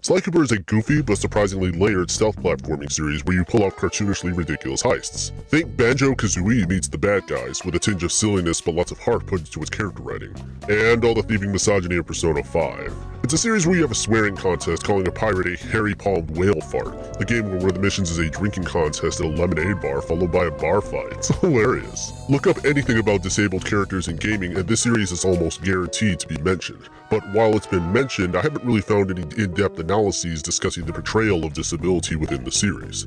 Sly Cooper is a goofy but surprisingly layered stealth platforming series where you pull off cartoonishly ridiculous heists. Think Banjo-Kazooie meets the bad guys, with a tinge of silliness but lots of heart put into its character writing. And all the thieving misogyny of Persona 5. It's a series where you have a swearing contest calling a pirate a hairy-palmed whale fart, a game where one of the missions is a drinking contest at a lemonade bar followed by a bar fight. It's hilarious. Look up anything about disabled characters in gaming and this series is almost guaranteed to be mentioned. But while it's been mentioned, I haven't really found any in-depth analyses discussing the portrayal of disability within the series.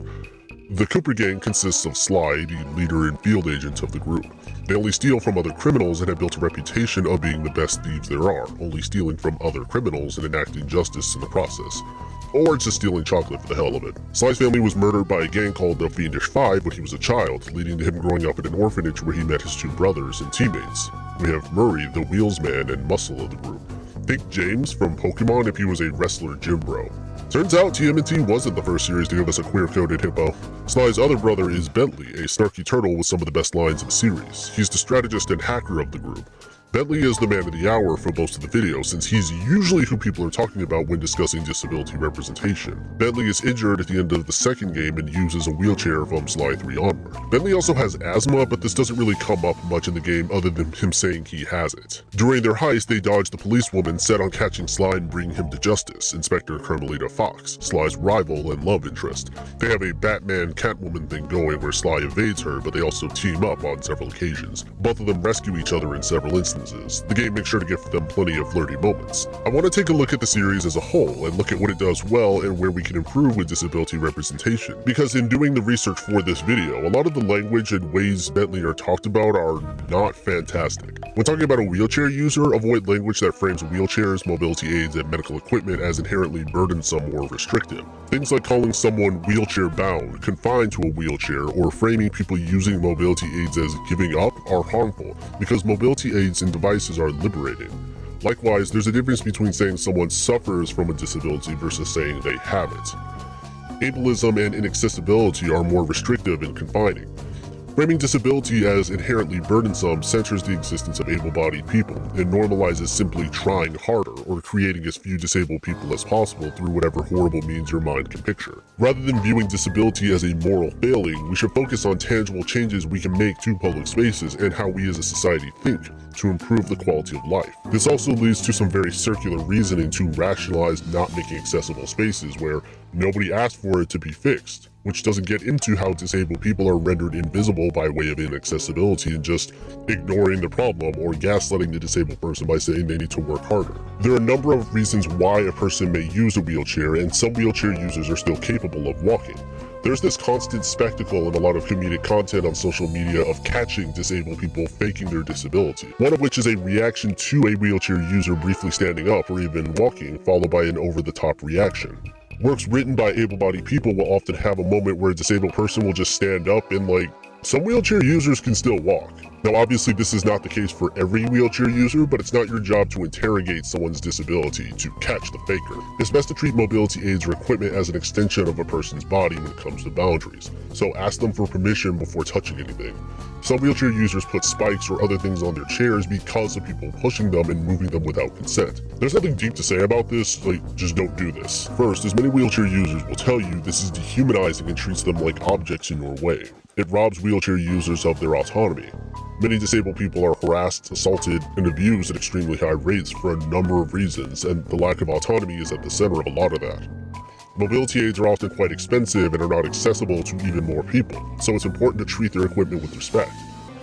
The Cooper Gang consists of Sly, the leader and field agent of the group. They only steal from other criminals and have built a reputation of being the best thieves there are, only stealing from other criminals and enacting justice in the process. Or just stealing chocolate for the hell of it. Sly's family was murdered by a gang called the Fiendish Five when he was a child, leading to him growing up in an orphanage where he met his two brothers and teammates. We have Murray, the wheels man and muscle of the group. Think James from Pokemon if he was a wrestler gym bro. Turns out TMNT wasn't the first series to give us a queer-coded hippo. Sly's other brother is Bentley, a snarky turtle with some of the best lines in the series. He's the strategist and hacker of the group. Bentley is the man of the hour for most of the video since he's usually who people are talking about when discussing disability representation. Bentley is injured at the end of the second game and uses a wheelchair from Sly 3 onward. Bentley also has asthma, but this doesn't really come up much in the game other than him saying he has it. During their heist, they dodge the policewoman set on catching Sly and bringing him to justice, Inspector Carmelita Fox, Sly's rival and love interest. They have a Batman-Catwoman thing going where Sly evades her, but they also team up on several occasions. Both of them rescue each other in several instances. The game makes sure to give them plenty of flirty moments. I want to take a look at the series as a whole and look at what it does well and where we can improve with disability representation. Because in doing the research for this video, a lot of the language and ways Bentley are talked about are not fantastic. When talking about a wheelchair user, avoid language that frames wheelchairs, mobility aids, and medical equipment as inherently burdensome or restrictive. Things like calling someone wheelchair-bound, confined to a wheelchair, or framing people using mobility aids as giving up are harmful, because mobility aids and devices are liberating. Likewise, there's a difference between saying someone suffers from a disability versus saying they have it. Ableism and inaccessibility are more restrictive and confining. Framing disability as inherently burdensome censors the existence of able-bodied people and normalizes simply trying harder or creating as few disabled people as possible through whatever horrible means your mind can picture. Rather than viewing disability as a moral failing, we should focus on tangible changes we can make to public spaces and how we as a society think to improve the quality of life. This also leads to some very circular reasoning to rationalize not making accessible spaces where nobody asked for it to be fixed, which doesn't get into how disabled people are rendered invisible by way of inaccessibility and just ignoring the problem or gaslighting the disabled person by saying they need to work harder. There are a number of reasons why a person may use a wheelchair, and some wheelchair users are still capable of walking. There's this constant spectacle and a lot of comedic content on social media of catching disabled people faking their disability, one of which is a reaction to a wheelchair user briefly standing up or even walking, followed by an over-the-top reaction. Works written by able-bodied people will often have a moment where a disabled person will just stand up and some wheelchair users can still walk. Now obviously this is not the case for every wheelchair user, but it's not your job to interrogate someone's disability to catch the faker. It's best to treat mobility aids or equipment as an extension of a person's body when it comes to boundaries, so ask them for permission before touching anything. Some wheelchair users put spikes or other things on their chairs because of people pushing them and moving them without consent. There's nothing deep to say about this, just don't do this. First, as many wheelchair users will tell you, this is dehumanizing and treats them like objects in your way. It robs wheelchair users of their autonomy. Many disabled people are harassed, assaulted, and abused at extremely high rates for a number of reasons, and the lack of autonomy is at the center of a lot of that. Mobility aids are often quite expensive and are not accessible to even more people, so it's important to treat their equipment with respect.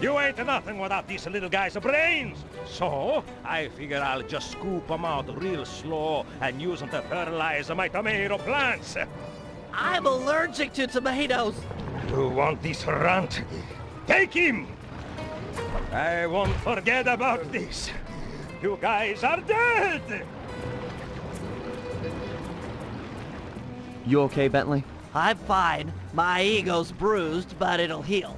You ain't nothing without these little guys' brains. So, I figure I'll just scoop them out real slow and use them to fertilize my tomato plants. I'm allergic to tomatoes. You want this runt? Take him! I won't forget about this. You guys are dead! You okay, Bentley? I'm fine. My ego's bruised, but it'll heal.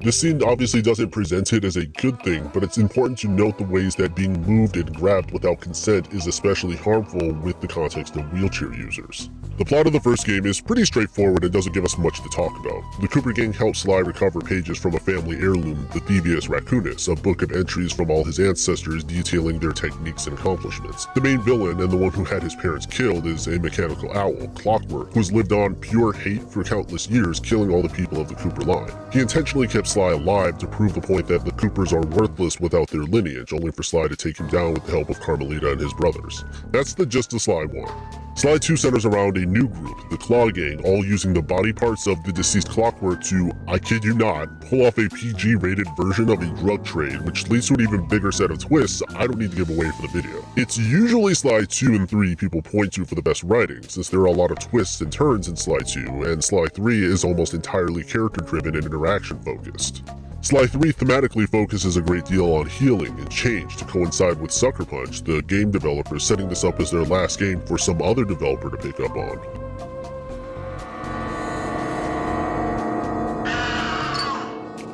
This scene obviously doesn't present it as a good thing, but it's important to note the ways that being moved and grabbed without consent is especially harmful with the context of wheelchair users. The plot of the first game is pretty straightforward and doesn't give us much to talk about. The Cooper gang helps Sly recover pages from a family heirloom, the Thievius Raccoonus, a book of entries from all his ancestors detailing their techniques and accomplishments. The main villain, and the one who had his parents killed, is a mechanical owl, Clockwork, who has lived on pure hate for countless years, killing all the people of the Cooper line. He intentionally kept Sly alive to prove the point that the Coopers are worthless without their lineage, only for Sly to take him down with the help of Carmelita and his brothers. That's the gist of Sly 1. Sly 2 centers around a new group, the Claw Gang, all using the body parts of the deceased Clockwork to, I kid you not, pull off a PG-rated version of a drug trade, which leads to an even bigger set of twists I don't need to give away for the video. It's usually Sly 2 and 3 people point to for the best writing, since there are a lot of twists and turns in Sly 2, and Sly 3 is almost entirely character-driven and interaction-focused. Sly 3 thematically focuses a great deal on healing and change to coincide with Sucker Punch, the game developers setting this up as their last game for some other developer to pick up on.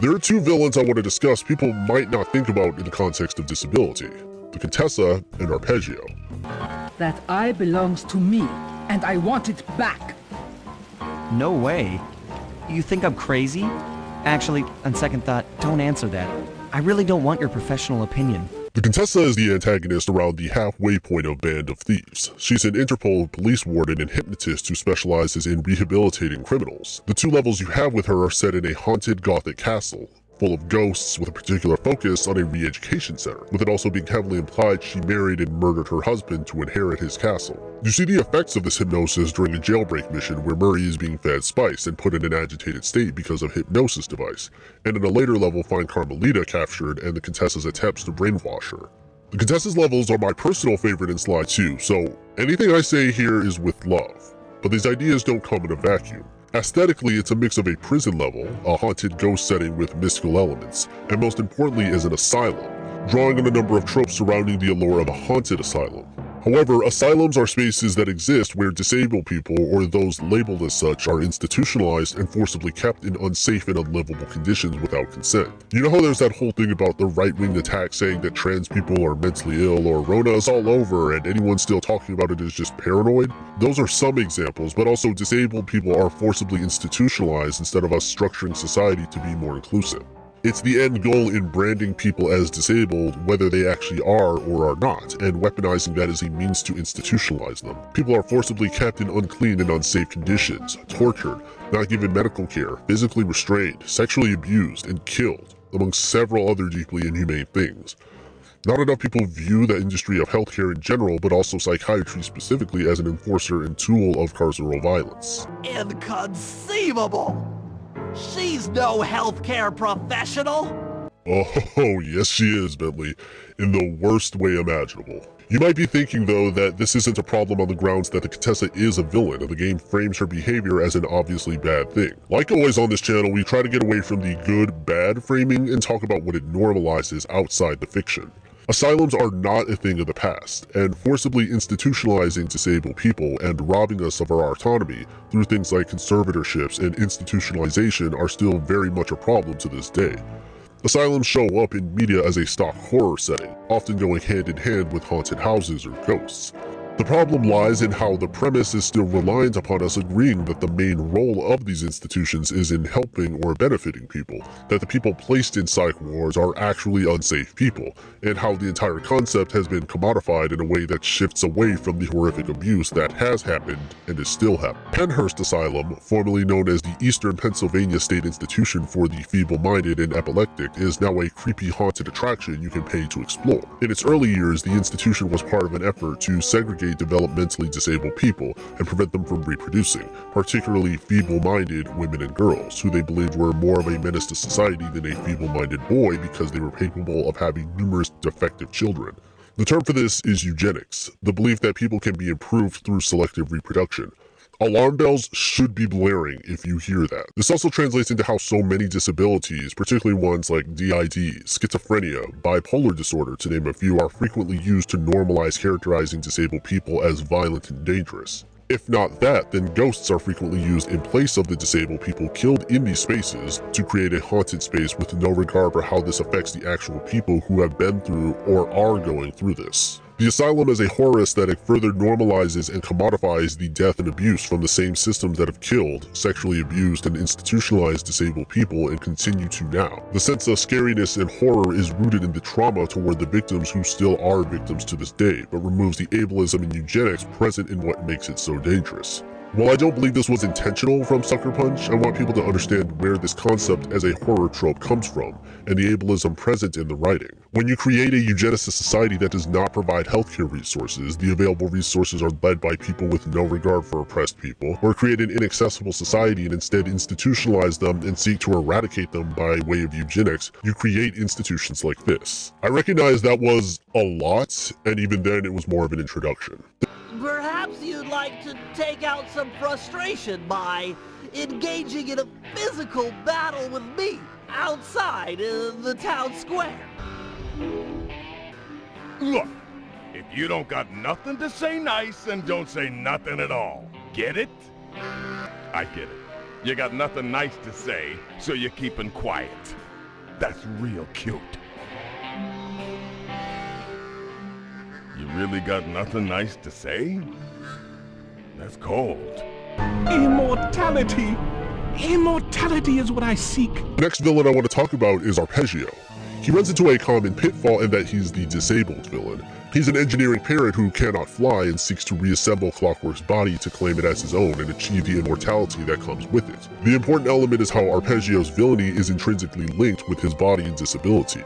There are two villains I want to discuss people might not think about in the context of disability, the Contessa and Arpeggio. That eye belongs to me, and I want it back. No way. You think I'm crazy? Actually, on second thought, don't answer that. I really don't want your professional opinion. The Contessa is the antagonist around the halfway point of Band of Thieves. She's an Interpol police warden and hypnotist who specializes in rehabilitating criminals. The two levels you have with her are set in a haunted Gothic castle, full of ghosts with a particular focus on a re-education center, with it also being heavily implied she married and murdered her husband to inherit his castle. You see the effects of this hypnosis during a jailbreak mission where Murray is being fed spice and put in an agitated state because of hypnosis device, and in a later level find Carmelita captured and the Contessa's attempts to brainwash her. The Contessa's levels are my personal favorite in Sly 2, so anything I say here is with love, but these ideas don't come in a vacuum. Aesthetically, it's a mix of a prison level, a haunted ghost setting with mystical elements, and most importantly as an asylum, drawing on a number of tropes surrounding the allure of a haunted asylum. However, asylums are spaces that exist where disabled people, or those labeled as such, are institutionalized and forcibly kept in unsafe and unlivable conditions without consent. You know how there's that whole thing about the right-wing attack saying that trans people are mentally ill or Rona is all over and anyone still talking about it is just paranoid? Those are some examples, but also disabled people are forcibly institutionalized instead of us structuring society to be more inclusive. It's the end goal in branding people as disabled, whether they actually are or are not, and weaponizing that as a means to institutionalize them. People are forcibly kept in unclean and unsafe conditions, tortured, not given medical care, physically restrained, sexually abused, and killed, among several other deeply inhumane things. Not enough people view the industry of healthcare in general, but also psychiatry specifically, as an enforcer and tool of carceral violence. Inconceivable! She's no healthcare professional! Oh, yes she is, Bentley, in the worst way imaginable. You might be thinking, though, that this isn't a problem on the grounds that the Contessa is a villain, and the game frames her behavior as an obviously bad thing. Like always on this channel, we try to get away from the good-bad framing and talk about what it normalizes outside the fiction. Asylums are not a thing of the past, and forcibly institutionalizing disabled people and robbing us of our autonomy through things like conservatorships and institutionalization are still very much a problem to this day. Asylums show up in media as a stock horror setting, often going hand in hand with haunted houses or ghosts. The problem lies in how the premise is still reliant upon us agreeing that the main role of these institutions is in helping or benefiting people, that the people placed in psych wards are actually unsafe people, and how the entire concept has been commodified in a way that shifts away from the horrific abuse that has happened and is still happening. Pennhurst Asylum, formerly known as the Eastern Pennsylvania State Institution for the Feeble-Minded and Epileptic, is now a creepy haunted attraction you can pay to explore. In its early years, the institution was part of an effort to segregate developmentally disabled people and prevent them from reproducing, particularly feeble-minded women and girls, who they believed were more of a menace to society than a feeble-minded boy because they were capable of having numerous defective children. The term for this is eugenics, the belief that people can be improved through selective reproduction. Alarm bells should be blaring if you hear that. This also translates into how so many disabilities, particularly ones like DID, schizophrenia, bipolar disorder, to name a few, are frequently used to normalize characterizing disabled people as violent and dangerous. If not that, then ghosts are frequently used in place of the disabled people killed in these spaces to create a haunted space with no regard for how this affects the actual people who have been through or are going through this. The asylum as a horror aesthetic further normalizes and commodifies the death and abuse from the same systems that have killed, sexually abused, and institutionalized disabled people and continue to now. The sense of scariness and horror is rooted in the trauma toward the victims who still are victims to this day, but removes the ableism and eugenics present in what makes it so dangerous. While I don't believe this was intentional from Sucker Punch, I want people to understand where this concept as a horror trope comes from, and the ableism present in the writing. When you create a eugenicist society that does not provide healthcare resources, the available resources are led by people with no regard for oppressed people, or create an inaccessible society and instead institutionalize them and seek to eradicate them by way of eugenics, you create institutions like this. I recognize that was a lot, and even then it was more of an introduction. Perhaps you'd like to take out some frustration by engaging in a physical battle with me outside the town square. Look, if you don't got nothing to say nice, then don't say nothing at all. Get it? I get it. You got nothing nice to say, so you're keeping quiet. That's real cute. You really got nothing nice to say? That's cold. Immortality! Immortality is what I seek. The next villain I want to talk about is Arpeggio. He runs into a common pitfall in that he's the disabled villain. He's an engineering parent who cannot fly and seeks to reassemble Clockwork's body to claim it as his own and achieve the immortality that comes with it. The important element is how Arpeggio's villainy is intrinsically linked with his body and disability.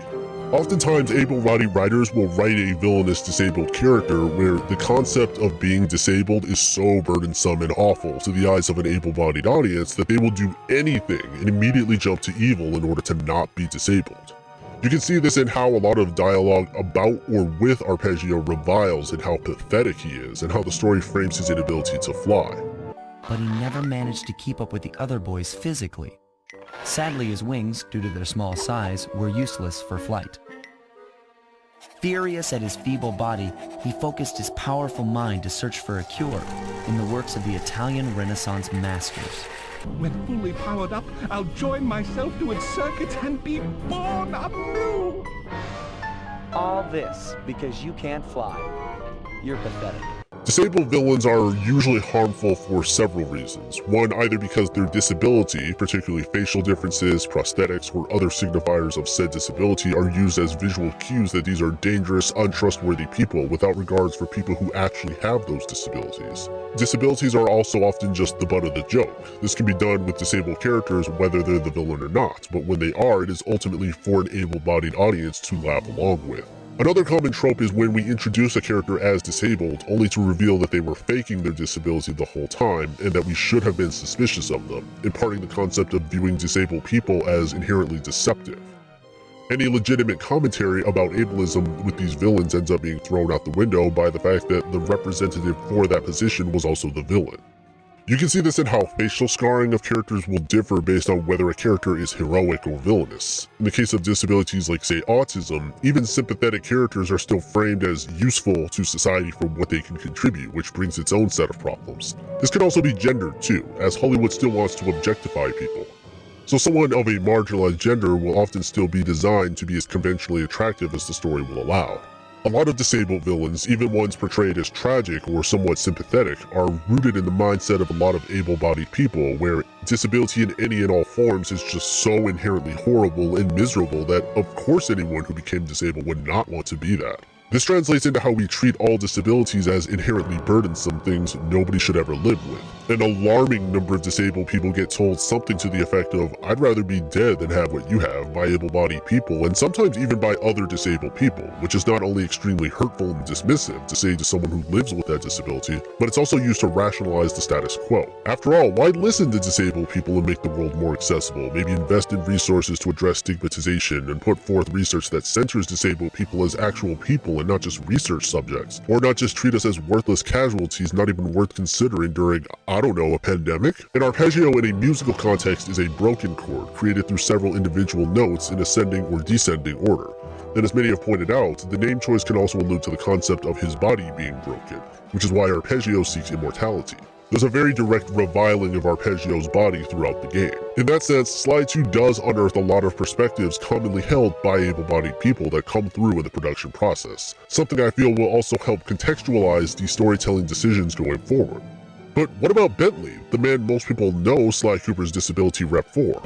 Oftentimes, able-bodied writers will write a villainous disabled character where the concept of being disabled is so burdensome and awful to the eyes of an able-bodied audience that they will do anything and immediately jump to evil in order to not be disabled. You can see this in how a lot of dialogue about or with Arpeggio reviles in how pathetic he is and how the story frames his inability to fly. But he never managed to keep up with the other boys physically. Sadly, his wings, due to their small size, were useless for flight. Furious at his feeble body, he focused his powerful mind to search for a cure in the works of the Italian Renaissance masters. When fully powered up, I'll join myself to its circuits and be born anew. All this because you can't fly. You're pathetic. Disabled villains are usually harmful for several reasons. One, either because their disability, particularly facial differences, prosthetics, or other signifiers of said disability, are used as visual cues that these are dangerous, untrustworthy people without regards for people who actually have those disabilities. Disabilities are also often just the butt of the joke. This can be done with disabled characters whether they're the villain or not, but when they are, it is ultimately for an able-bodied audience to laugh along with. Another common trope is when we introduce a character as disabled, only to reveal that they were faking their disability the whole time, and that we should have been suspicious of them, imparting the concept of viewing disabled people as inherently deceptive. Any legitimate commentary about ableism with these villains ends up being thrown out the window by the fact that the representative for that position was also the villain. You can see this in how facial scarring of characters will differ based on whether a character is heroic or villainous. In the case of disabilities like, say, autism, even sympathetic characters are still framed as useful to society for what they can contribute, which brings its own set of problems. This can also be gendered too, as Hollywood still wants to objectify people. So someone of a marginalized gender will often still be designed to be as conventionally attractive as the story will allow. A lot of disabled villains, even ones portrayed as tragic or somewhat sympathetic, are rooted in the mindset of a lot of able-bodied people, where disability in any and all forms is just so inherently horrible and miserable that of course anyone who became disabled would not want to be that. This translates into how we treat all disabilities as inherently burdensome things nobody should ever live with. An alarming number of disabled people get told something to the effect of, "I'd rather be dead than have what you have," by able-bodied people, and sometimes even by other disabled people, which is not only extremely hurtful and dismissive to say to someone who lives with that disability, but it's also used to rationalize the status quo. After all, why listen to disabled people and make the world more accessible? Maybe invest in resources to address stigmatization and put forth research that centers disabled people as actual people and not just research subjects, or not just treat us as worthless casualties not even worth considering during, I don't know, a pandemic? An arpeggio in a musical context is a broken chord created through several individual notes in ascending or descending order. And as many have pointed out, the name choice can also allude to the concept of his body being broken, which is why Arpeggio seeks immortality. There's a very direct reviling of Arpeggio's body throughout the game. In that sense, Sly 2 does unearth a lot of perspectives commonly held by able-bodied people that come through in the production process, something I feel will also help contextualize the storytelling decisions going forward. But what about Bentley, the man most people know Sly Cooper's disability rep for?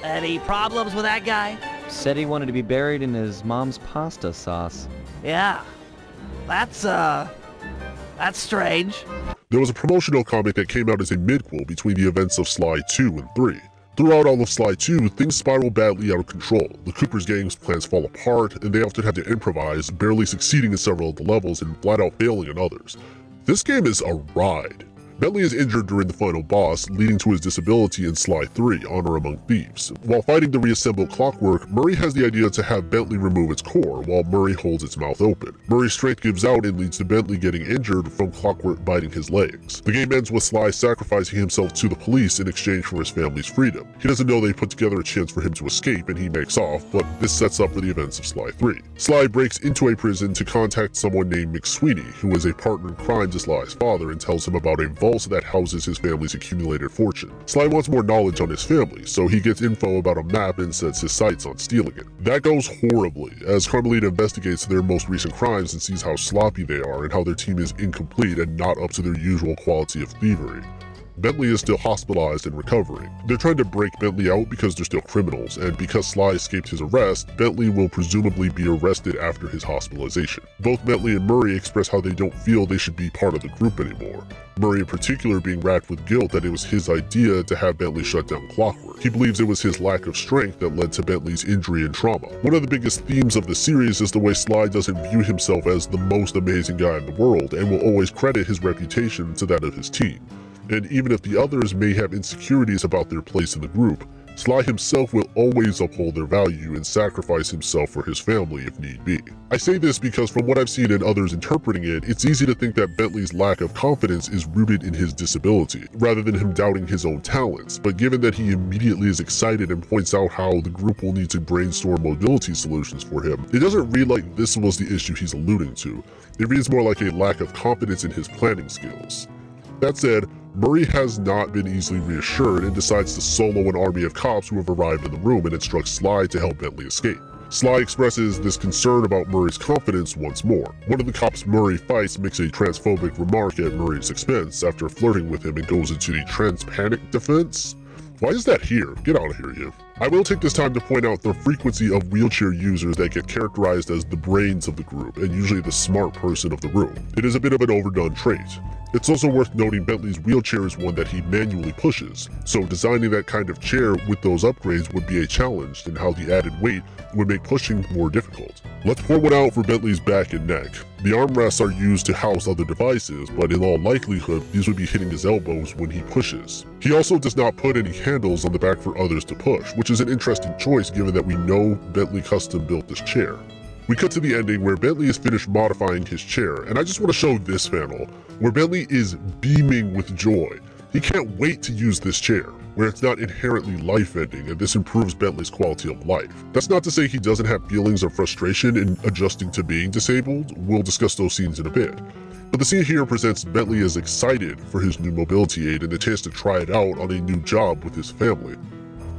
Any problems with that guy? Said he wanted to be buried in his mom's pasta sauce. Yeah. That's strange. There was a promotional comic that came out as a midquel between the events of Sly 2 and 3. Throughout all of Sly 2, things spiral badly out of control. The Cooper's gang's plans fall apart, and they often have to improvise, barely succeeding in several of the levels and flat out failing in others. This game is a ride. Bentley is injured during the final boss, leading to his disability in Sly 3, Honor Among Thieves. While fighting the reassembled Clockwork, Murray has the idea to have Bentley remove its core, while Murray holds its mouth open. Murray's strength gives out and leads to Bentley getting injured from Clockwork biting his legs. The game ends with Sly sacrificing himself to the police in exchange for his family's freedom. He doesn't know they put together a chance for him to escape, and he makes off, but this sets up for the events of Sly 3. Sly breaks into a prison to contact someone named McSweeney, who is a partner in crime to Sly's father, and tells him about a vault that houses his family's accumulated fortune. Sly wants more knowledge on his family, so he gets info about a map and sets his sights on stealing it. That goes horribly, as Carmelita investigates their most recent crimes and sees how sloppy they are and how their team is incomplete and not up to their usual quality of thievery. Bentley is still hospitalized and recovering. They're trying to break Bentley out because they're still criminals, and because Sly escaped his arrest, Bentley will presumably be arrested after his hospitalization. Both Bentley and Murray express how they don't feel they should be part of the group anymore. Murray in particular being racked with guilt that it was his idea to have Bentley shut down Clockwork. He believes it was his lack of strength that led to Bentley's injury and trauma. One of the biggest themes of the series is the way Sly doesn't view himself as the most amazing guy in the world, and will always credit his reputation to that of his team. And even if the others may have insecurities about their place in the group, Sly himself will always uphold their value and sacrifice himself for his family if need be. I say this because from what I've seen in others interpreting it, it's easy to think that Bentley's lack of confidence is rooted in his disability, rather than him doubting his own talents. But given that he immediately is excited and points out how the group will need to brainstorm mobility solutions for him, it doesn't read like this was the issue he's alluding to. It reads more like a lack of confidence in his planning skills. That said, Murray has not been easily reassured and decides to solo an army of cops who have arrived in the room and instructs Sly to help Bentley escape. Sly expresses this concern about Murray's confidence once more. One of the cops Murray fights makes a transphobic remark at Murray's expense after flirting with him and goes into the trans-panic defense. Why is that here? Get out of here, you. I will take this time to point out the frequency of wheelchair users that get characterized as the brains of the group and usually the smart person of the room. It is a bit of an overdone trait. It's also worth noting Bentley's wheelchair is one that he manually pushes, so designing that kind of chair with those upgrades would be a challenge, and how the added weight would make pushing more difficult. Let's pour one out for Bentley's back and neck. The armrests are used to house other devices, but in all likelihood, these would be hitting his elbows when he pushes. He also does not put any handles on the back for others to push, which is an interesting choice given that we know Bentley custom built this chair. We cut to the ending where Bentley is finished modifying his chair, and I just want to show this panel, where Bentley is beaming with joy. He can't wait to use this chair, where it's not inherently life-ending, and this improves Bentley's quality of life. That's not to say he doesn't have feelings of frustration in adjusting to being disabled. We'll discuss those scenes in a bit. But the scene here presents Bentley as excited for his new mobility aid and the chance to try it out on a new job with his family.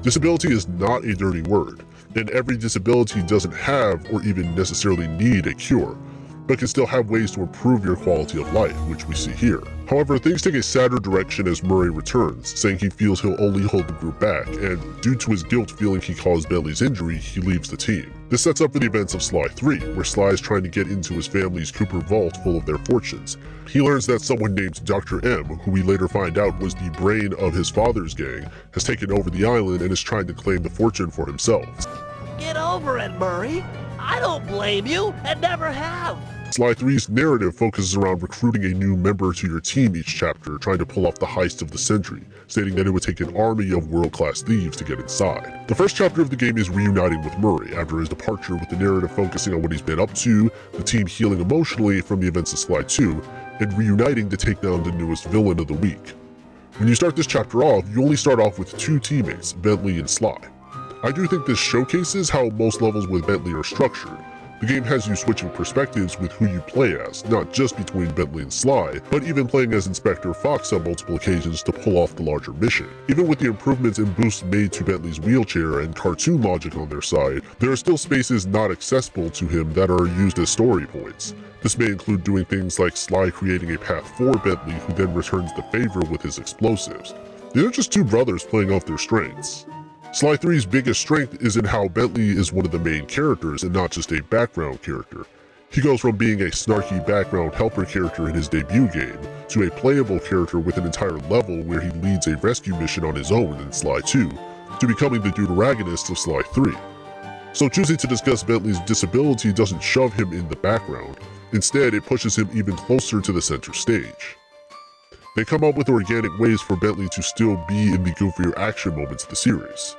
Disability is not a dirty word, and every disability doesn't have or even necessarily need a cure, but can still have ways to improve your quality of life, which we see here. However, things take a sadder direction as Murray returns, saying he feels he'll only hold the group back, and due to his guilt feeling he caused Bentley's injury, he leaves the team. This sets up for the events of Sly 3, where Sly is trying to get into his family's Cooper vault full of their fortunes. He learns that someone named Dr. M, who we later find out was the brain of his father's gang, has taken over the island and is trying to claim the fortune for himself. Get over it, Murray. I don't blame you, and never have. Sly 3's narrative focuses around recruiting a new member to your team each chapter, trying to pull off the heist of the century, stating that it would take an army of world-class thieves to get inside. The first chapter of the game is reuniting with Murray after his departure, with the narrative focusing on what he's been up to, the team healing emotionally from the events of Sly 2, and reuniting to take down the newest villain of the week. When you start this chapter off, you only start off with two teammates, Bentley and Sly. I do think this showcases how most levels with Bentley are structured. The game has you switching perspectives with who you play as, not just between Bentley and Sly, but even playing as Inspector Fox on multiple occasions to pull off the larger mission. Even with the improvements and boosts made to Bentley's wheelchair and cartoon logic on their side, there are still spaces not accessible to him that are used as story points. This may include doing things like Sly creating a path for Bentley, who then returns the favor with his explosives. These are just two brothers playing off their strengths. Sly 3's biggest strength is in how Bentley is one of the main characters and not just a background character. He goes from being a snarky background helper character in his debut game, to a playable character with an entire level where he leads a rescue mission on his own in Sly 2, to becoming the deuteragonist of Sly 3. So choosing to discuss Bentley's disability doesn't shove him in the background, instead it pushes him even closer to the center stage. They come up with organic ways for Bentley to still be in the goofier action moments of the series.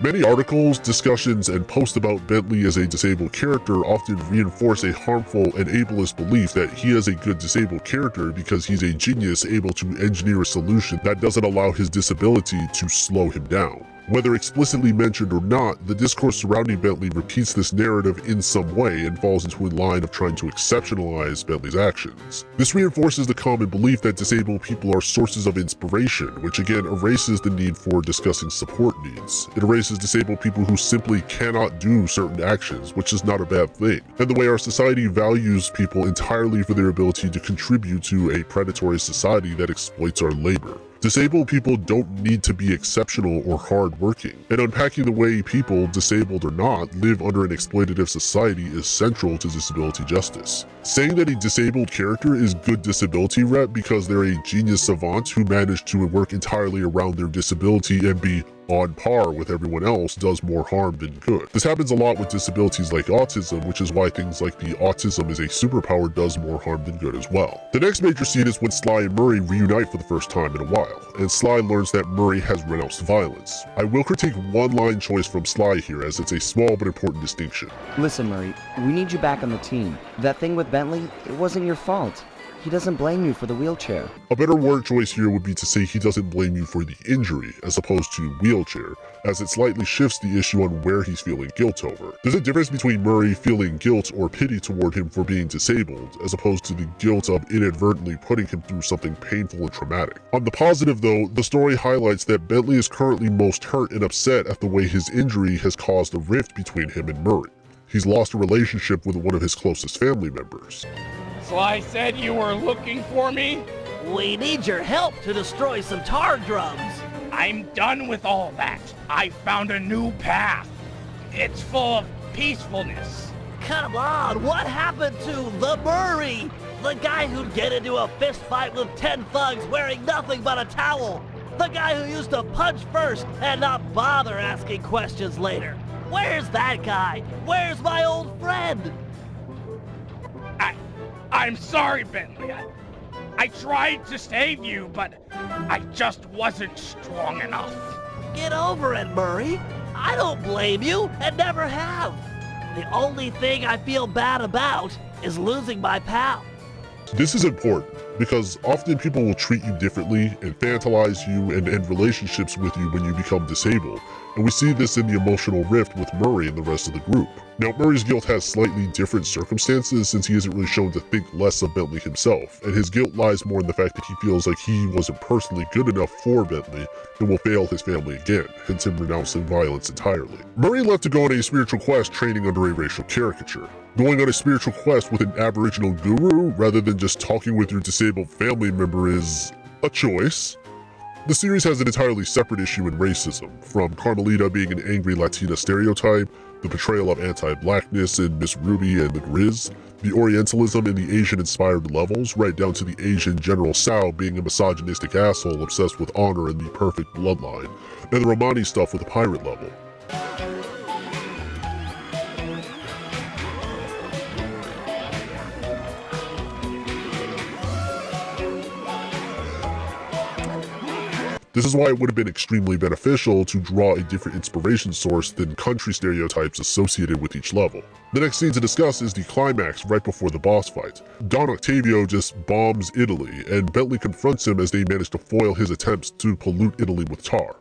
Many articles, discussions, and posts about Bentley as a disabled character often reinforce a harmful and ableist belief that he is a good disabled character because he's a genius able to engineer a solution that doesn't allow his disability to slow him down. Whether explicitly mentioned or not, the discourse surrounding Bentley repeats this narrative in some way and falls into a line of trying to exceptionalize Bentley's actions. This reinforces the common belief that disabled people are sources of inspiration, which again erases the need for discussing support needs. It erases disabled people who simply cannot do certain actions, which is not a bad thing, and the way our society values people entirely for their ability to contribute to a predatory society that exploits our labor. Disabled people don't need to be exceptional or hard-working, and unpacking the way people, disabled or not, live under an exploitative society is central to disability justice. Saying that a disabled character is good disability rep because they're a genius savant who managed to work entirely around their disability and be on par with everyone else does more harm than good. This happens a lot with disabilities like autism, which is why things like the autism is a superpower does more harm than good as well. The next major scene is when Sly and Murray reunite for the first time in a while, and Sly learns that Murray has renounced violence. I will critique one line choice from Sly here, as it's a small but important distinction. Listen, Murray, we need you back on the team. That thing with Bentley, it wasn't your fault. He doesn't blame you for the wheelchair. A better word choice here would be to say he doesn't blame you for the injury, as opposed to wheelchair, as it slightly shifts the issue on where he's feeling guilt over. There's a difference between Murray feeling guilt or pity toward him for being disabled, as opposed to the guilt of inadvertently putting him through something painful and traumatic. On the positive though, the story highlights that Bentley is currently most hurt and upset at the way his injury has caused a rift between him and Murray. He's lost a relationship with one of his closest family members. Sly said you were looking for me? We need your help to destroy some tar drums. I'm done with all that. I found a new path. It's full of peacefulness. Come on, what happened to the Murray? The guy who'd get into a fist fight with 10 thugs wearing nothing but a towel. The guy who used to punch first and not bother asking questions later. Where's that guy? Where's my old friend? I'm sorry, Bentley. I tried to save you, but I just wasn't strong enough. Get over it, Murray. I don't blame you, and never have. The only thing I feel bad about is losing my pal. This is important, because often people will treat you differently and fantasize you and end relationships with you when you become disabled, and we see this in the emotional rift with Murray and the rest of the group. Now, Murray's guilt has slightly different circumstances since he isn't really shown to think less of Bentley himself, and his guilt lies more in the fact that he feels like he wasn't personally good enough for Bentley and will fail his family again, hence him renouncing violence entirely. Murray left to go on a spiritual quest training under a racial caricature. Going on a spiritual quest with an Aboriginal guru rather than just talking with your disabled family member is a choice. The series has an entirely separate issue in racism, from Carmelita being an angry Latina stereotype, the portrayal of anti-blackness in Miss Ruby and the Grizz, the Orientalism in the Asian-inspired levels, right down to the Asian General Tsao being a misogynistic asshole obsessed with honor and the perfect bloodline, and the Romani stuff with the pirate level. This is why it would have been extremely beneficial to draw a different inspiration source than country stereotypes associated with each level. The next scene to discuss is the climax right before the boss fight. Don Octavio just bombs Italy, and Bentley confronts him as they manage to foil his attempts to pollute Italy with tar.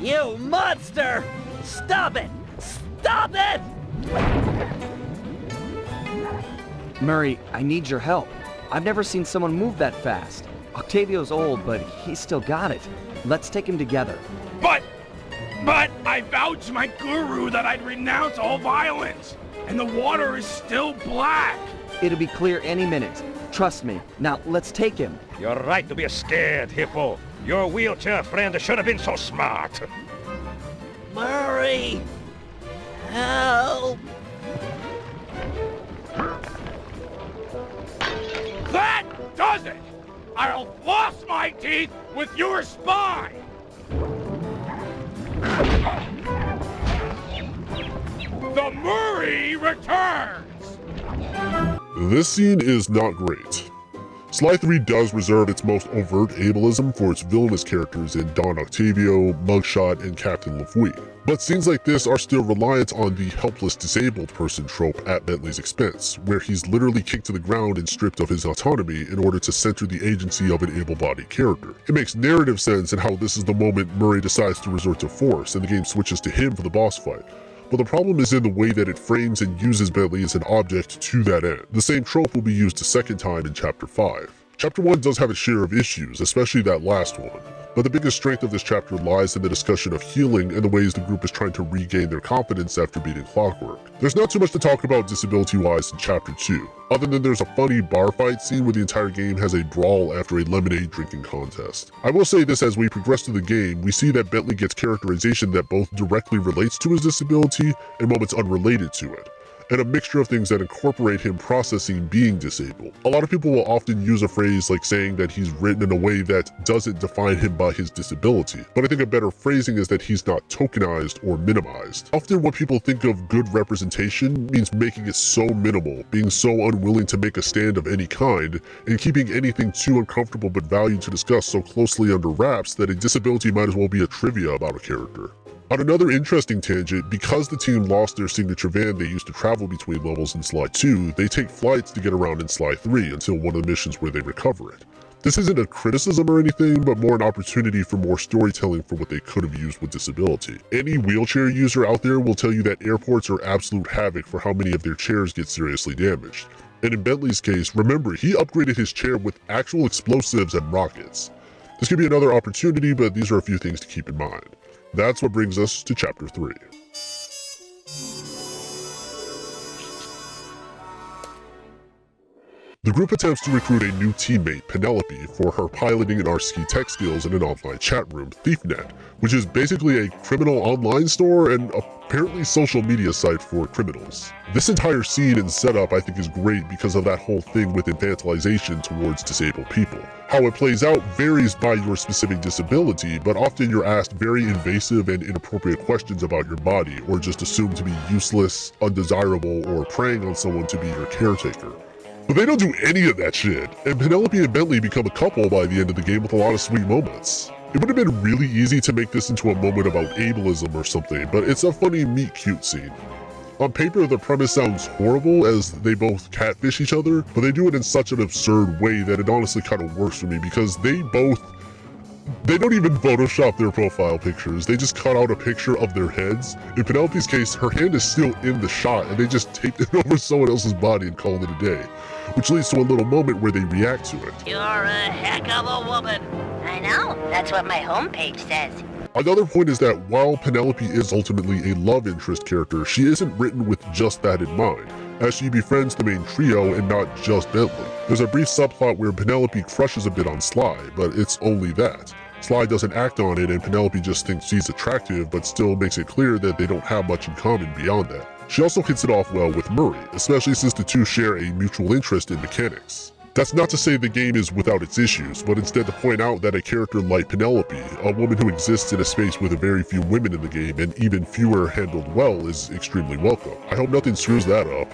You monster! Stop it! Stop it! Murray, I need your help. I've never seen someone move that fast. Octavio's old, but he's still got it. Let's take him together. But I vowed to my guru that I'd renounce all violence, and the water is still black. It'll be clear any minute. Trust me. Now, let's take him. You're right to be scared, Hippo. Your wheelchair friend should have been so smart. Murray! Help! That does it! I'll floss my teeth with your spine! The Murray returns! This scene is not great. Sly 3 does reserve its most overt ableism for its villainous characters in Don Octavio, Mugshot, and Captain Lafouille. But scenes like this are still reliant on the helpless disabled person trope at Bentley's expense, where he's literally kicked to the ground and stripped of his autonomy in order to center the agency of an able-bodied character. It makes narrative sense in how this is the moment Murray decides to resort to force and the game switches to him for the boss fight. But the problem is in the way that it frames and uses Bentley as an object to that end. The same trope will be used a second time in Chapter 5. Chapter 1 does have its share of issues, especially that last one, but the biggest strength of this chapter lies in the discussion of healing and the ways the group is trying to regain their confidence after beating Clockwork. There's not too much to talk about disability-wise in Chapter 2, other than there's a funny bar fight scene where the entire game has a brawl after a lemonade drinking contest. I will say this: as we progress through the game, we see that Bentley gets characterization that both directly relates to his disability and moments unrelated to it, and a mixture of things that incorporate him processing being disabled. A lot of people will often use a phrase like saying that he's written in a way that doesn't define him by his disability, but I think a better phrasing is that he's not tokenized or minimized. Often when people think of good representation means making it so minimal, being so unwilling to make a stand of any kind, and keeping anything too uncomfortable but valued to discuss so closely under wraps that a disability might as well be a trivia about a character. On another interesting tangent, because the team lost their signature van they used to travel between levels in Sly 2, they take flights to get around in Sly 3 until one of the missions where they recover it. This isn't a criticism or anything, but more an opportunity for more storytelling for what they could have used with disability. Any wheelchair user out there will tell you that airports are absolute havoc for how many of their chairs get seriously damaged. And in Bentley's case, remember, he upgraded his chair with actual explosives and rockets. This could be another opportunity, but these are a few things to keep in mind. That's what brings us to Chapter 3. The group attempts to recruit a new teammate, Penelope, for her piloting and RC tech skills in an online chat room, ThiefNet, which is basically a criminal online store and apparently social media site for criminals. This entire scene and setup I think is great because of that whole thing with infantilization towards disabled people. How it plays out varies by your specific disability, but often you're asked very invasive and inappropriate questions about your body, or just assumed to be useless, undesirable, or preying on someone to be your caretaker. But they don't do any of that shit, and Penelope and Bentley become a couple by the end of the game with a lot of sweet moments. It would have been really easy to make this into a moment about ableism or something, but it's a funny meet-cute scene. On paper, the premise sounds horrible as they both catfish each other, but they do it in such an absurd way that it honestly kind of works for me because they don't even Photoshop their profile pictures. They just cut out a picture of their heads. In Penelope's case, her hand is still in the shot and they just taped it over someone else's body and called it a day, which leads to a little moment where they react to it. You're a heck of a woman. I know, that's what my homepage says. Another point is that while Penelope is ultimately a love interest character, she isn't written with just that in mind, as she befriends the main trio and not just Bentley. There's a brief subplot where Penelope crushes a bit on Sly, but it's only that. Sly doesn't act on it and Penelope just thinks she's attractive, but still makes it clear that they don't have much in common beyond that. She also hits it off well with Murray, especially since the two share a mutual interest in mechanics. That's not to say the game is without its issues, but instead to point out that a character like Penelope, a woman who exists in a space with very few women in the game and even fewer handled well, is extremely welcome. I hope nothing screws that up.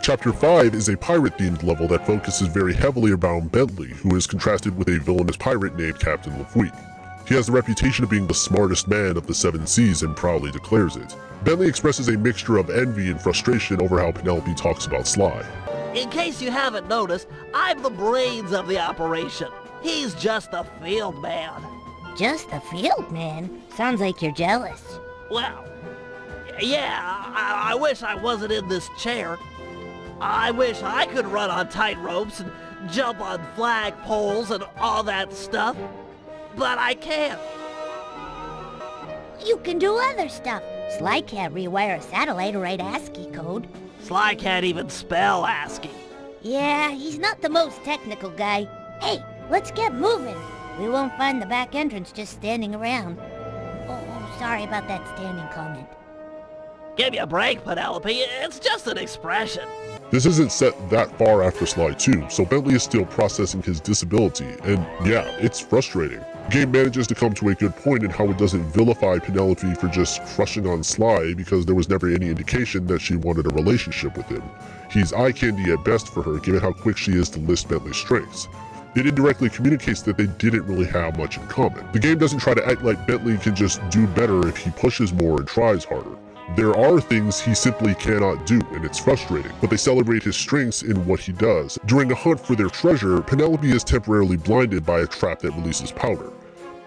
Chapter 5 is a pirate-themed level that focuses very heavily around Bentley, who is contrasted with a villainous pirate named Captain Lafouille. He has the reputation of being the smartest man of the Seven Seas and proudly declares it. Bentley expresses a mixture of envy and frustration over how Penelope talks about Sly. In case you haven't noticed, I'm the brains of the operation. He's just the field man. Just the field man? Sounds like you're jealous. Well, yeah, I wish I wasn't in this chair. I wish I could run on tight ropes and jump on flagpoles and all that stuff. But I can't. You can do other stuff. Sly can't rewire a satellite or write ASCII code. Sly can't even spell ASCII. Yeah, he's not the most technical guy. Hey, let's get moving. We won't find the back entrance just standing around. Oh, sorry about that standing comment. Give me a break, Penelope. It's just an expression. This isn't set that far after Sly 2, so Bentley is still processing his disability, and yeah, it's frustrating. The game manages to come to a good point in how it doesn't vilify Penelope for just crushing on Sly because there was never any indication that she wanted a relationship with him. He's eye candy at best for her given how quick she is to list Bentley's strengths. It indirectly communicates that they didn't really have much in common. The game doesn't try to act like Bentley can just do better if he pushes more and tries harder. There are things he simply cannot do, and it's frustrating, but they celebrate his strengths in what he does. During a hunt for their treasure, Penelope is temporarily blinded by a trap that releases powder.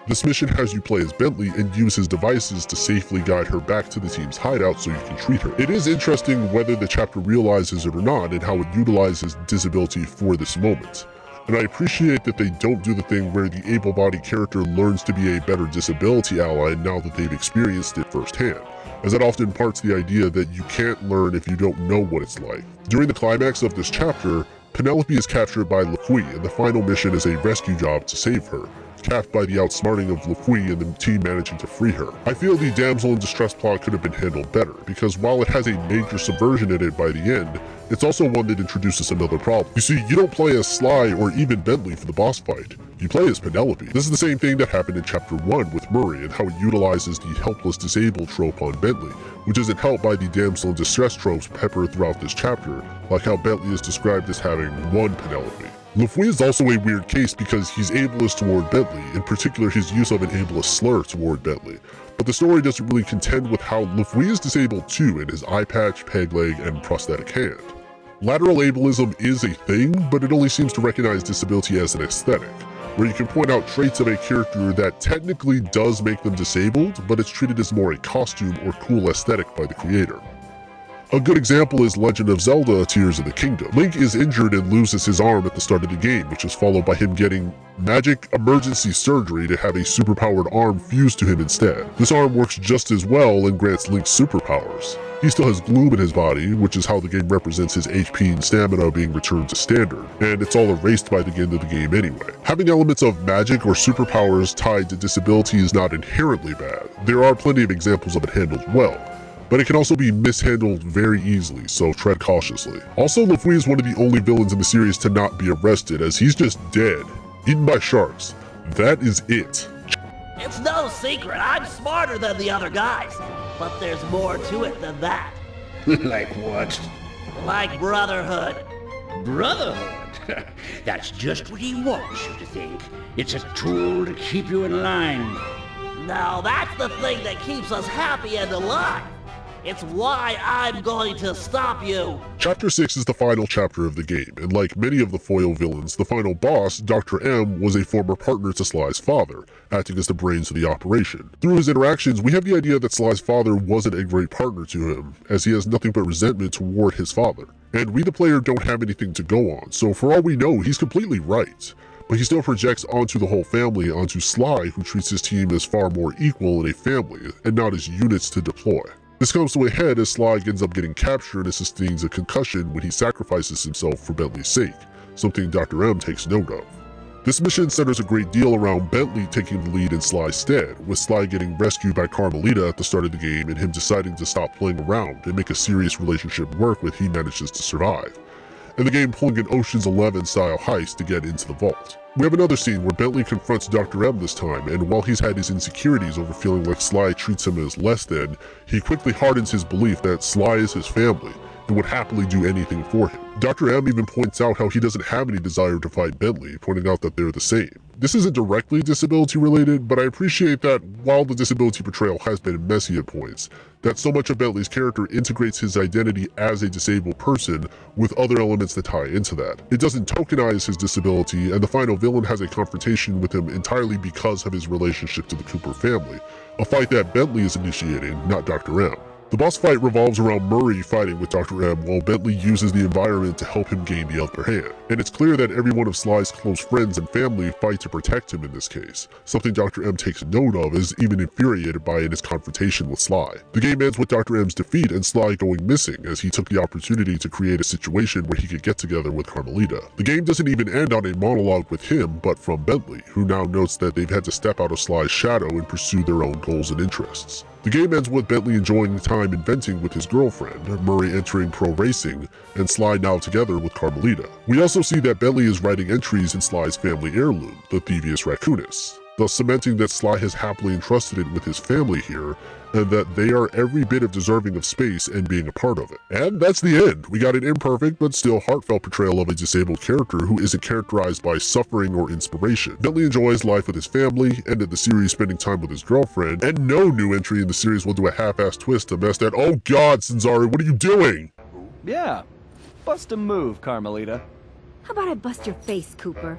This mission has you play as Bentley and use his devices to safely guide her back to the team's hideout so you can treat her. It is interesting whether the chapter realizes it or not and how it utilizes disability for this moment. And I appreciate that they don't do the thing where the able-bodied character learns to be a better disability ally now that they've experienced it firsthand, as that often imparts the idea that you can't learn if you don't know what it's like. During the climax of this chapter, Penelope is captured by LaFouille, and the final mission is a rescue job to save her, capped by the outsmarting of LaFouille and the team managing to free her. I feel the damsel in distress plot could have been handled better, because while it has a major subversion in it by the end, it's also one that introduces another problem. You see, you don't play as Sly or even Bentley for the boss fight. You play as Penelope. This is the same thing that happened in Chapter 1 with Murray and how it utilizes the helpless disabled trope on Bentley, which isn't helped by the damsel in distress tropes peppered throughout this chapter, like how Bentley is described as having one Penelope. LaFouille is also a weird case because he's ableist toward Bentley, in particular his use of an ableist slur toward Bentley. But the story doesn't really contend with how LaFouille is disabled too in his eye patch, peg leg, and prosthetic hand. Lateral ableism is a thing, but it only seems to recognize disability as an aesthetic, where you can point out traits of a character that technically does make them disabled, but it's treated as more a costume or cool aesthetic by the creator. A good example is Legend of Zelda: Tears of the Kingdom. Link is injured and loses his arm at the start of the game, which is followed by him getting magic emergency surgery to have a superpowered arm fused to him instead. This arm works just as well and grants Link superpowers. He still has gloom in his body, which is how the game represents his HP and stamina being returned to standard, and it's all erased by the end of the game anyway. Having elements of magic or superpowers tied to disability is not inherently bad. There are plenty of examples of it handled well, but it can also be mishandled very easily, so tread cautiously. Also, LaFouille is one of the only villains in the series to not be arrested, as he's just dead, eaten by sharks. That is it. It's no secret, I'm smarter than the other guys. But there's more to it than that. Like what? Like brotherhood. Brotherhood? That's just what he wants you to think. It's a tool to keep you in line. No, that's the thing that keeps us happy and alive. It's why I'm going to stop you. Chapter 6 is the final chapter of the game, and like many of the foil villains, the final boss, Dr. M, was a former partner to Sly's father, acting as the brains of the operation. Through his interactions, we have the idea that Sly's father wasn't a great partner to him, as he has nothing but resentment toward his father. And we the player don't have anything to go on, so for all we know, he's completely right. But he still projects onto the whole family, onto Sly, who treats his team as far more equal in a family, and not as units to deploy. This comes to a head as Sly ends up getting captured and sustains a concussion when he sacrifices himself for Bentley's sake, something Dr. M takes note of. This mission centers a great deal around Bentley taking the lead in Sly's stead, with Sly getting rescued by Carmelita at the start of the game and him deciding to stop playing around and make a serious relationship work if he manages to survive, and the game pulling an Ocean's 11 style heist to get into the vault. We have another scene where Bentley confronts Dr. M this time, and while he's had his insecurities over feeling like Sly treats him as less than, he quickly hardens his belief that Sly is his family, and would happily do anything for him. Dr. M even points out how he doesn't have any desire to fight Bentley, pointing out that they're the same. This isn't directly disability related, but I appreciate that while the disability portrayal has been messy at points, that so much of Bentley's character integrates his identity as a disabled person with other elements that tie into that. It doesn't tokenize his disability, and the final villain has a confrontation with him entirely because of his relationship to the Cooper family, a fight that Bentley is initiating, not Dr. M. The boss fight revolves around Murray fighting with Dr. M while Bentley uses the environment to help him gain the upper hand. And it's clear that every one of Sly's close friends and family fight to protect him in this case, something Dr. M takes note of and is even infuriated by in his confrontation with Sly. The game ends with Dr. M's defeat and Sly going missing as he took the opportunity to create a situation where he could get together with Carmelita. The game doesn't even end on a monologue with him, but from Bentley, who now notes that they've had to step out of Sly's shadow and pursue their own goals and interests. The game ends with Bentley enjoying the time inventing with his girlfriend, Murray entering pro racing, and Sly now together with Carmelita. We also see that Bentley is writing entries in Sly's family heirloom, the Thievius Raccoonus, thus cementing that Sly has happily entrusted it with his family here, and that they are every bit of deserving of space and being a part of it. And that's the end. We got an imperfect but still heartfelt portrayal of a disabled character who isn't characterized by suffering or inspiration. Bentley enjoys life with his family, ended the series spending time with his girlfriend, and no new entry in the series will do a half-assed twist to mess that. Oh god, Sanzari, what are you doing? Yeah, bust a move, Carmelita. How about I bust your face, Cooper?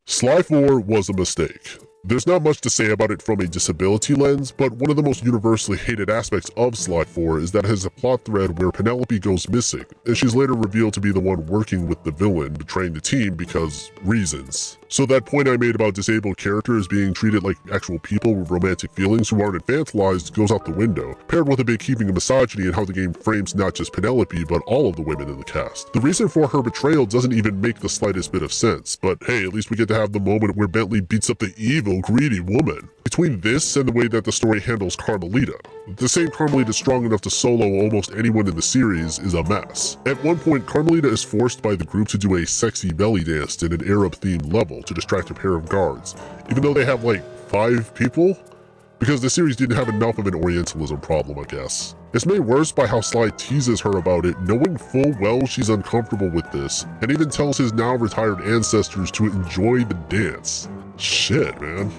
Sly 4 was a mistake. There's not much to say about it from a disability lens, but one of the most universally hated aspects of Sly 4 is that it has a plot thread where Penelope goes missing, and she's later revealed to be the one working with the villain, betraying the team because reasons. So that point I made about disabled characters being treated like actual people with romantic feelings who aren't infantilized goes out the window, paired with a big heaping of misogyny and how the game frames not just Penelope, but all of the women in the cast. The reason for her betrayal doesn't even make the slightest bit of sense, but hey, at least we get to have the moment where Bentley beats up the evil, greedy woman. Between this and the way that the story handles Carmelita, the same Carmelita strong enough to solo almost anyone in the series is a mess. At one point, Carmelita is forced by the group to do a sexy belly dance in an Arab-themed level to distract a pair of guards, even though they have like 5 people? Because the series didn't have enough of an Orientalism problem, I guess. It's made worse by how Sly teases her about it, knowing full well she's uncomfortable with this, and even tells his now retired ancestors to enjoy the dance. Shit, man.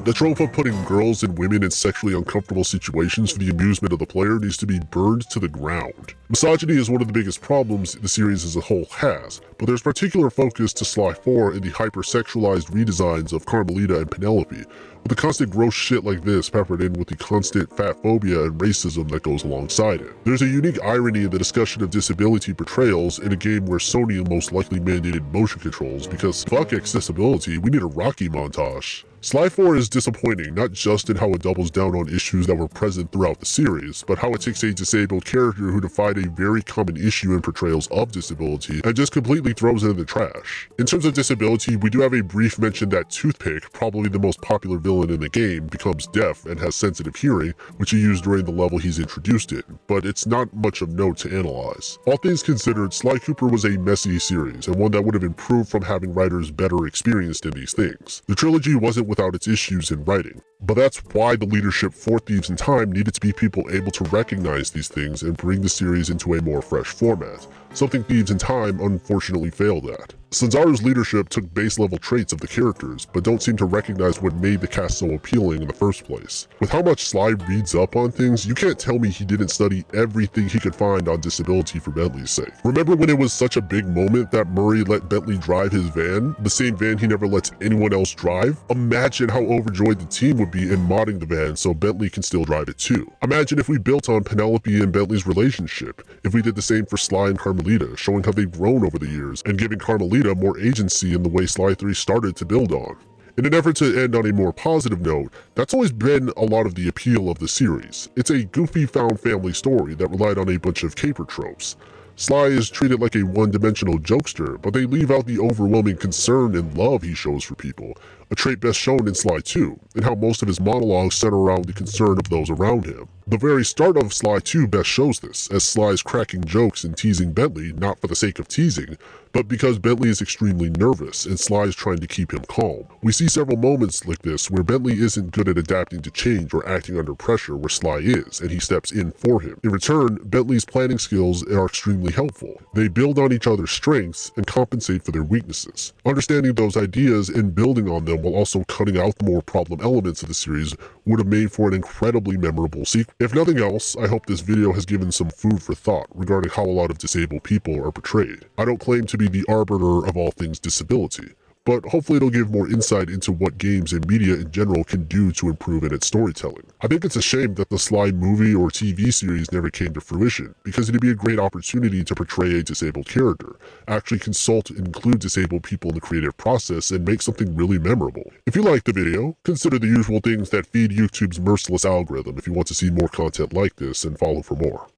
The trope of putting girls and women in sexually uncomfortable situations for the amusement of the player needs to be burned to the ground. Misogyny is one of the biggest problems the series as a whole has, but there's particular focus to Sly 4 in the hyper-sexualized redesigns of Carmelita and Penelope, with the constant gross shit like this peppered in with the constant fat phobia and racism that goes alongside it. There's a unique irony in the discussion of disability portrayals in a game where Sony most likely mandated motion controls because fuck accessibility, we need a Rocky montage. Sly 4 is disappointing not just in how it doubles down on issues that were present throughout the series, but how it takes a disabled character who defied a very common issue in portrayals of disability and just completely throws it in the trash. In terms of disability, we do have a brief mention that Toothpick, probably the most popular villain in the game, becomes deaf and has sensitive hearing, which he used during the level he's introduced in, but it's not much of note to analyze. All things considered, Sly Cooper was a messy series, and one that would have improved from having writers better experienced in these things. The trilogy wasn't without its issues in writing, but that's why the leadership for Thieves in Time needed to be people able to recognize these things and bring the series into a more fresh format, something Thieves in Time unfortunately failed at. Sanzaru's leadership took base-level traits of the characters, but don't seem to recognize what made the cast so appealing in the first place. With how much Sly reads up on things, you can't tell me he didn't study everything he could find on disability for Bentley's sake. Remember when it was such a big moment that Murray let Bentley drive his van, the same van he never lets anyone else drive? Imagine how overjoyed the team would be in modding the van so Bentley can still drive it too. Imagine if we built on Penelope and Bentley's relationship, if we did the same for Sly and Carmelita, showing how they've grown over the years, and giving Carmelita more agency in the way Sly 3 started to build on. In an effort to end on a more positive note, that's always been a lot of the appeal of the series. It's a goofy found family story that relied on a bunch of caper tropes. Sly is treated like a one-dimensional jokester, but they leave out the overwhelming concern and love he shows for people, a trait best shown in Sly 2, and how most of his monologues center around the concern of those around him. The very start of Sly 2 best shows this, as Sly is cracking jokes and teasing Bentley not for the sake of teasing, but because Bentley is extremely nervous and Sly is trying to keep him calm. We see several moments like this where Bentley isn't good at adapting to change or acting under pressure where Sly is, and he steps in for him. In return, Bentley's planning skills are extremely helpful. They build on each other's strengths and compensate for their weaknesses. Understanding those ideas and building on them while also cutting out the more problem elements of the series would have made for an incredibly memorable sequel. If nothing else, I hope this video has given some food for thought regarding how a lot of disabled people are portrayed. I don't claim to be the arbiter of all things disability, but hopefully it'll give more insight into what games and media in general can do to improve in its storytelling. I think it's a shame that the Sly movie or TV series never came to fruition, because it'd be a great opportunity to portray a disabled character, actually consult and include disabled people in the creative process, and make something really memorable. If you liked the video, consider the usual things that feed YouTube's merciless algorithm if you want to see more content like this and follow for more.